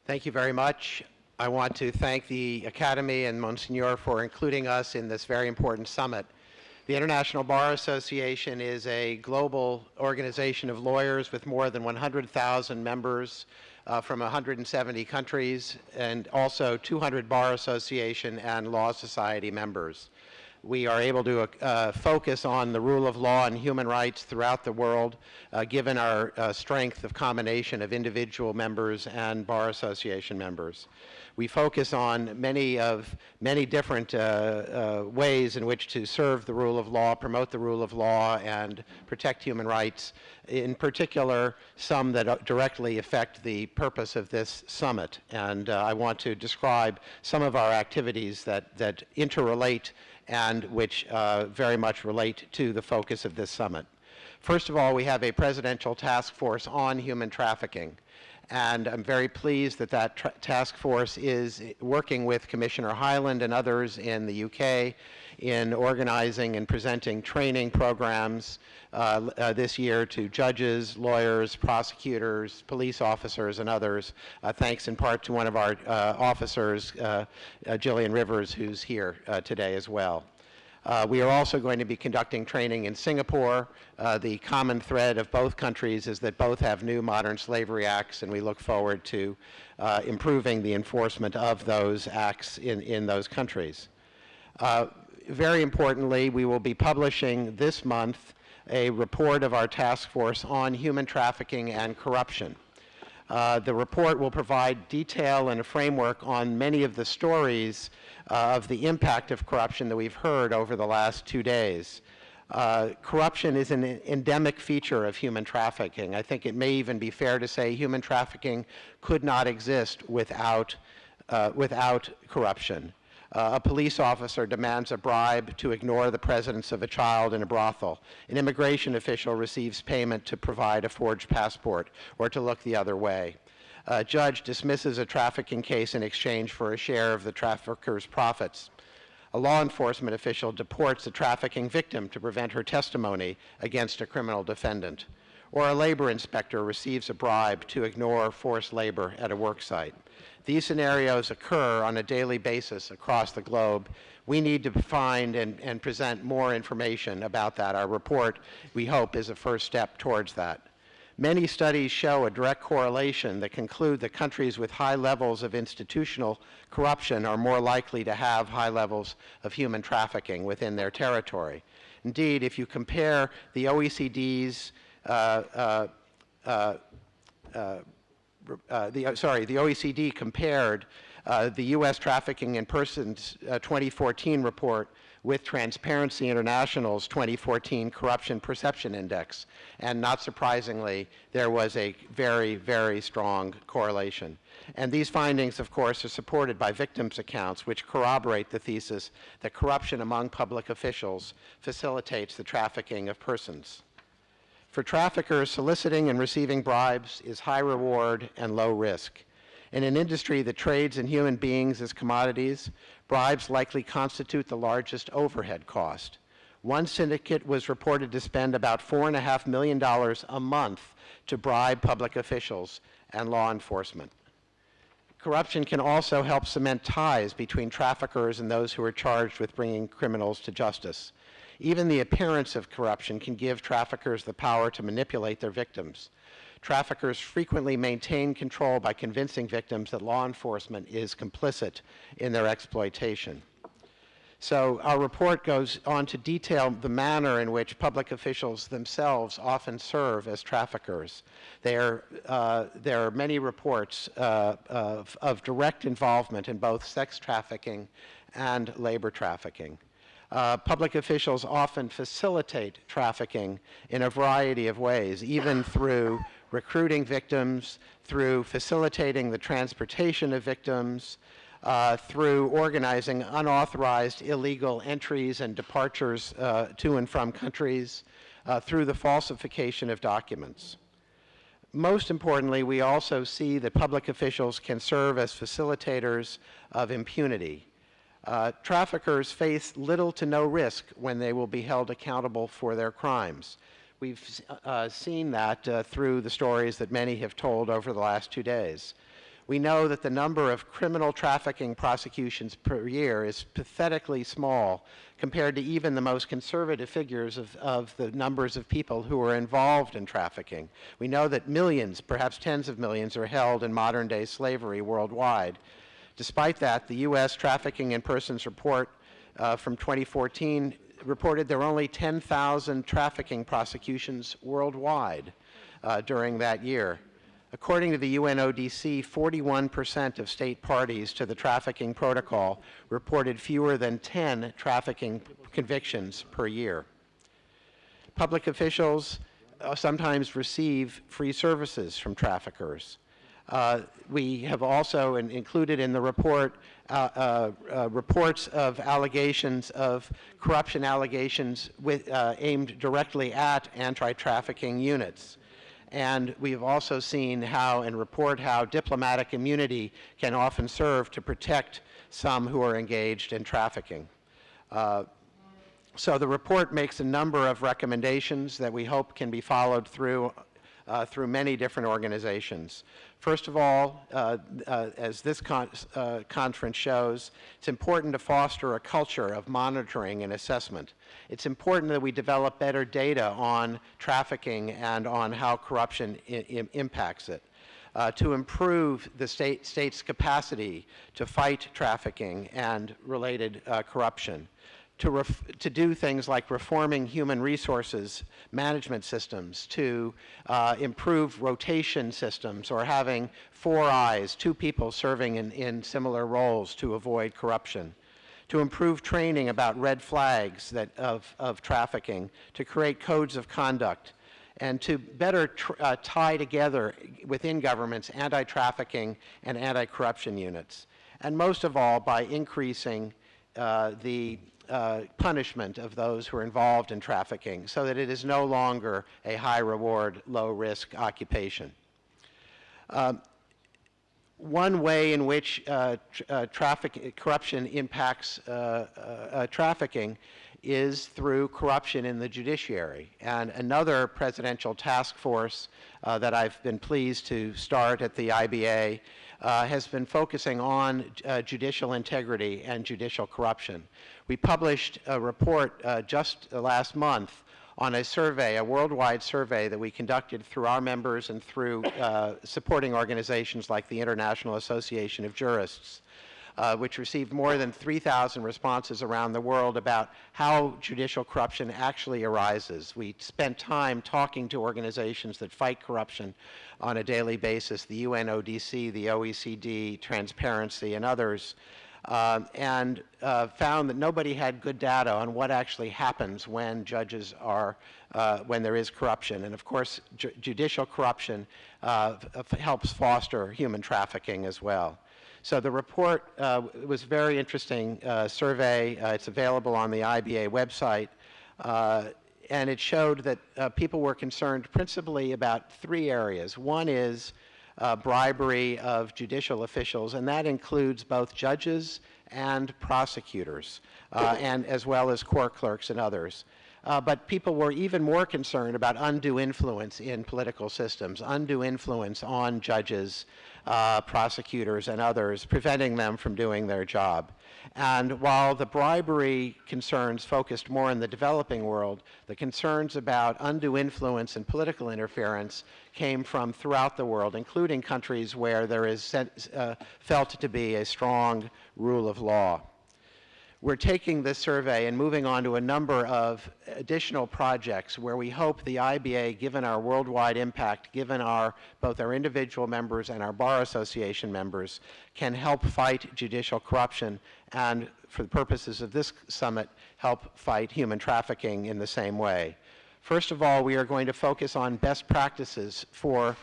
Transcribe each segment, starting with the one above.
Thank you very much. I want to thank the Academy and Monsignor for including us in this very important summit. The International Bar Association is a global organization of lawyers with more than 100,000 members from 170 countries, and also 200 bar association and law society members. We are able to focus on the rule of law and human rights throughout the world, given our strength of combination of individual members and bar association members. We focus on many different ways in which to serve the rule of law, promote the rule of law, and protect human rights, in particular some that directly affect the purpose of this summit. And I want to describe some of our activities that interrelate and which very much relate to the focus of this summit. First of all, we have a presidential task force on human trafficking. And I'm very pleased that that task force is working with Commissioner Hyland and others in the UK in organizing and presenting training programs this year to judges, lawyers, prosecutors, police officers, and others, thanks in part to one of our officers, Jillian Rivers, who's here today as well. We are also going to be conducting training in Singapore. The common thread of both countries is that both have new modern slavery acts, and we look forward to improving the enforcement of those acts in those countries. Very importantly, we will be publishing this month a report of our task force on human trafficking and corruption. The report will provide detail and a framework on many of the stories of the impact of corruption that we've heard over the last 2 days. Corruption is an endemic feature of human trafficking. I think it may even be fair to say human trafficking could not exist without corruption. A police officer demands a bribe to ignore the presence of a child in a brothel. An immigration official receives payment to provide a forged passport or to look the other way. A judge dismisses a trafficking case in exchange for a share of the trafficker's profits. A law enforcement official deports a trafficking victim to prevent her testimony against a criminal defendant. Or a labor inspector receives a bribe to ignore forced labor at a work site. These scenarios occur on a daily basis across the globe. We need to find and present more information about that. Our report, we hope, is a first step towards that. Many studies show a direct correlation that conclude that countries with high levels of institutional corruption are more likely to have high levels of human trafficking within their territory. Indeed, if you compare the OECD's the OECD compared the U.S. Trafficking in Persons 2014 report with Transparency International's 2014 Corruption Perception Index. And not surprisingly, there was a very, very strong correlation. And these findings, of course, are supported by victims' accounts, which corroborate the thesis that corruption among public officials facilitates the trafficking of persons. For traffickers, soliciting and receiving bribes is high reward and low risk. In an industry that trades in human beings as commodities, bribes likely constitute the largest overhead cost. One syndicate was reported to spend about $4.5 million a month to bribe public officials and law enforcement. Corruption can also help cement ties between traffickers and those who are charged with bringing criminals to justice. Even the appearance of corruption can give traffickers the power to manipulate their victims. Traffickers frequently maintain control by convincing victims that law enforcement is complicit in their exploitation. So our report goes on to detail the manner in which public officials themselves often serve as traffickers. There are many reports of direct involvement in both sex trafficking and labor trafficking. Public officials often facilitate trafficking in a variety of ways, even through recruiting victims, through facilitating the transportation of victims, through organizing unauthorized illegal entries and departures to and from countries, through the falsification of documents. Most importantly, we also see that public officials can serve as facilitators of impunity. Traffickers face little to no risk when they will be held accountable for their crimes. We've seen that through the stories that many have told over the last 2 days. We know that the number of criminal trafficking prosecutions per year is pathetically small compared to even the most conservative figures of the numbers of people who are involved in trafficking. We know that millions, perhaps tens of millions, are held in modern-day slavery worldwide. Despite that, the U.S. Trafficking in Persons report from 2014 reported there were only 10,000 trafficking prosecutions worldwide during that year. According to the UNODC, 41% of state parties to the trafficking protocol reported fewer than 10 trafficking convictions per year. Public officials sometimes receive free services from traffickers. We have also included in the report reports of allegations of corruption allegations aimed directly at anti-trafficking units. And we have also seen how and report how diplomatic immunity can often serve to protect some who are engaged in trafficking. So the report makes a number of recommendations that we hope can be followed through many different organizations. First of all, as this conference shows, it's important to foster a culture of monitoring and assessment. It's important that we develop better data on trafficking and on how corruption impacts it. To improve the state's capacity to fight trafficking and related corruption. To do things like reforming human resources management systems, to improve rotation systems, or having 4 eyes, 2 people serving in similar roles to avoid corruption, to improve training about red flags of trafficking, to create codes of conduct, and to better tie together within governments anti-trafficking and anti-corruption units. And most of all, by increasing the punishment of those who are involved in trafficking so that it is no longer a high reward, low risk occupation. One way in which corruption impacts trafficking is through corruption in the judiciary. And another presidential task force that I've been pleased to start at the IBA has been focusing on judicial integrity and judicial corruption. We published a report just last month on a survey, a worldwide survey that we conducted through our members and through supporting organizations like the International Association of Jurists, which received more than 3,000 responses around the world about how judicial corruption actually arises. We spent time talking to organizations that fight corruption on a daily basis, the UNODC, the OECD, Transparency, and others, and found that nobody had good data on what actually happens when judges are, when there is corruption. And of course, judicial corruption helps foster human trafficking as well. So the report was a very interesting survey. It's available on the IBA website. And it showed that people were concerned principally about 3 areas. One is bribery of judicial officials, and that includes both judges and prosecutors, and as well as court clerks and others. But people were even more concerned about undue influence in political systems, undue influence on judges, prosecutors, and others, preventing them from doing their job. And while the bribery concerns focused more in the developing world, the concerns about undue influence and political interference came from throughout the world, including countries where there is felt to be a strong rule of law. We're taking this survey and moving on to a number of additional projects where we hope the IBA, given our worldwide impact, given both our individual members and our Bar Association members, can help fight judicial corruption and, for the purposes of this summit, help fight human trafficking in the same way. First of all, we are going to focus on best practices for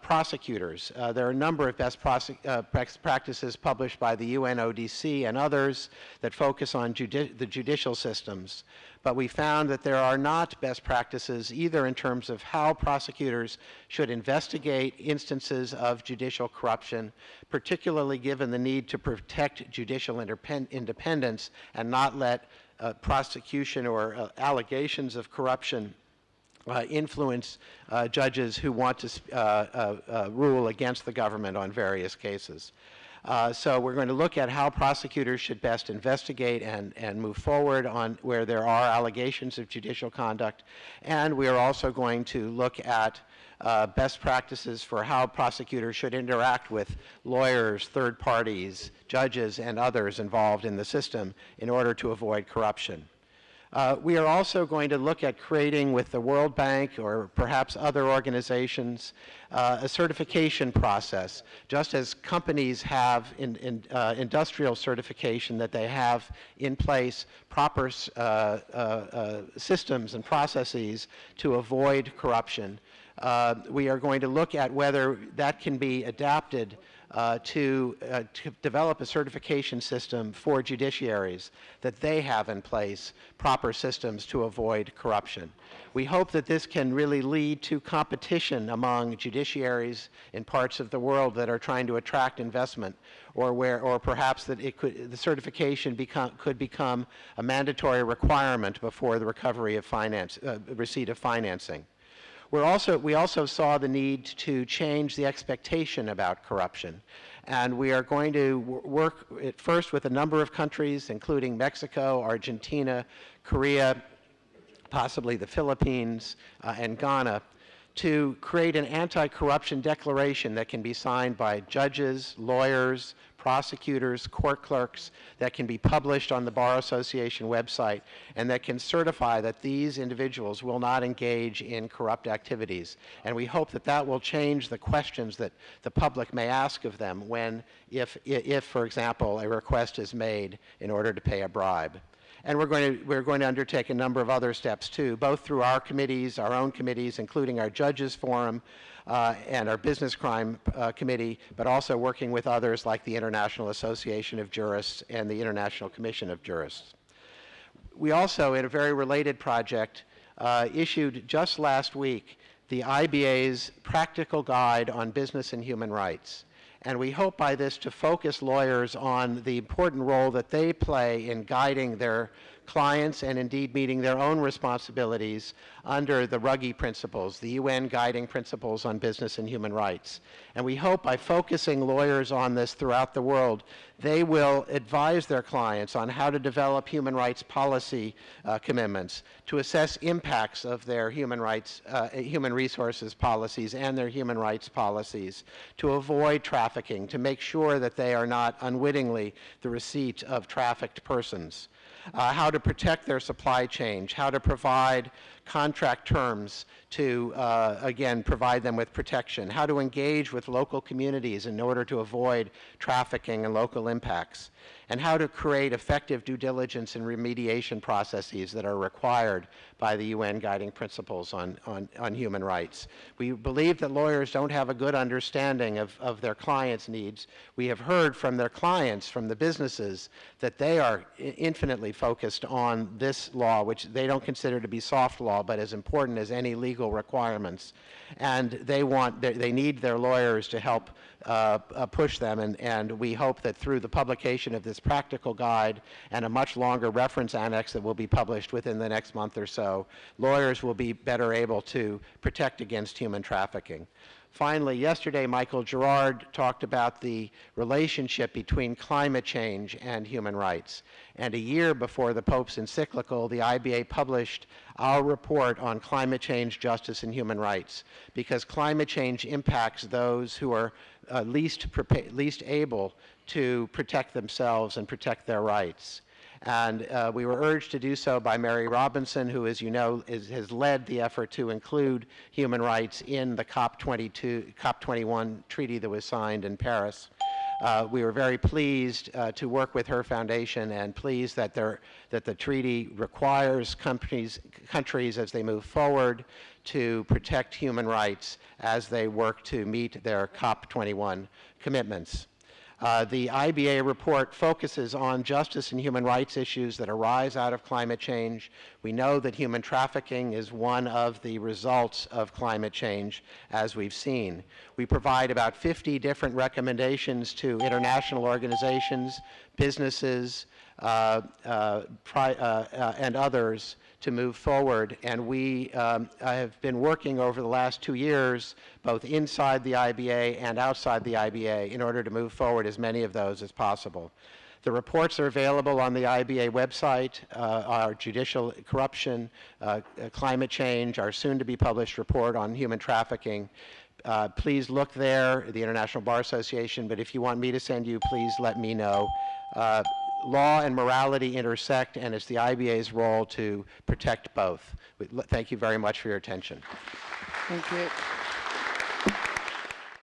prosecutors. There are a number of best practices published by the UNODC and others that focus on the judicial systems. But we found that there are not best practices either in terms of how prosecutors should investigate instances of judicial corruption, particularly given the need to protect judicial independence and not let prosecution or allegations of corruption influence judges who want to rule against the government on various cases. So we're going to look at how prosecutors should best investigate and move forward on where there are allegations of judicial conduct. And we are also going to look at best practices for how prosecutors should interact with lawyers, third parties, judges, and others involved in the system in order to avoid corruption. We are also going to look at creating with the World Bank or perhaps other organizations a certification process, just as companies have industrial certification that they have in place proper systems and processes to avoid corruption. We are going to look at whether that can be adapted to develop a certification system for judiciaries, that they have in place proper systems to avoid corruption. We hope that this can really lead to competition among judiciaries in parts of the world that are trying to attract investment, or perhaps that the certification could become a mandatory requirement before the recovery of receipt of financing. We also saw the need to change the expectation about corruption. And we are going to work at first with a number of countries, including Mexico, Argentina, Korea, possibly the Philippines, and Ghana, to create an anti-corruption declaration that can be signed by judges, lawyers, prosecutors, court clerks, that can be published on the Bar Association website, and that can certify that these individuals will not engage in corrupt activities. And we hope that that will change the questions that the public may ask of them if, for example, a request is made in order to pay a bribe. And we're going to undertake a number of other steps too, both through our committees, our own committees, including our Judges Forum and our Business Crime Committee, but also working with others like the International Association of Jurists and the International Commission of Jurists. We also, in a very related project, issued just last week the IBA's Practical Guide on Business and Human Rights. And we hope by this to focus lawyers on the important role that they play in guiding their clients and indeed meeting their own responsibilities under the Ruggie principles, the UN guiding principles on business and human rights. And we hope by focusing lawyers on this throughout the world, they will advise their clients on how to develop human rights policy commitments, to assess impacts of their human resources policies and their human rights policies, to avoid trafficking, to make sure that they are not unwittingly the receipt of trafficked persons. How to protect their supply chain, how to provide contract terms to, again, provide them with protection, how to engage with local communities in order to avoid trafficking and local impacts, and how to create effective due diligence and remediation processes that are required by the UN guiding principles on human rights. We believe that lawyers don't have a good understanding of their clients' needs. We have heard from their clients, from the businesses, that they are infinitely focused on this law, which they don't consider to be soft law, but as important as any legal requirements. And they need their lawyers to help push them, and we hope that through the publication of this practical guide and a much longer reference annex that will be published within the next month or so, lawyers will be better able to protect against human trafficking. Finally, yesterday, Michael Gerard talked about the relationship between climate change and human rights. And a year before the Pope's encyclical, the IBA published our report on climate change, justice, and human rights, because climate change impacts those who are least able to protect themselves and protect their rights. And we were urged to do so by Mary Robinson, who, as you know, has led the effort to include human rights in the COP21 treaty that was signed in Paris. We were very pleased to work with her foundation and pleased that the treaty requires countries as they move forward to protect human rights as they work to meet their COP21 commitments. The IBA report focuses on justice and human rights issues that arise out of climate change. We know that human trafficking is one of the results of climate change, as we've seen. We provide about 50 different recommendations to international organizations, businesses, and others to move forward. And we have been working over the last 2 years, both inside the IBA and outside the IBA, in order to move forward as many of those as possible. The reports are available on the IBA website, our judicial corruption, climate change, our soon-to-be-published report on human trafficking. Please look there, the International Bar Association, but if you want me to send you, please let me know. Law and morality intersect, and it's the IBA's role to protect both. Thank you very much for your attention. Thank you.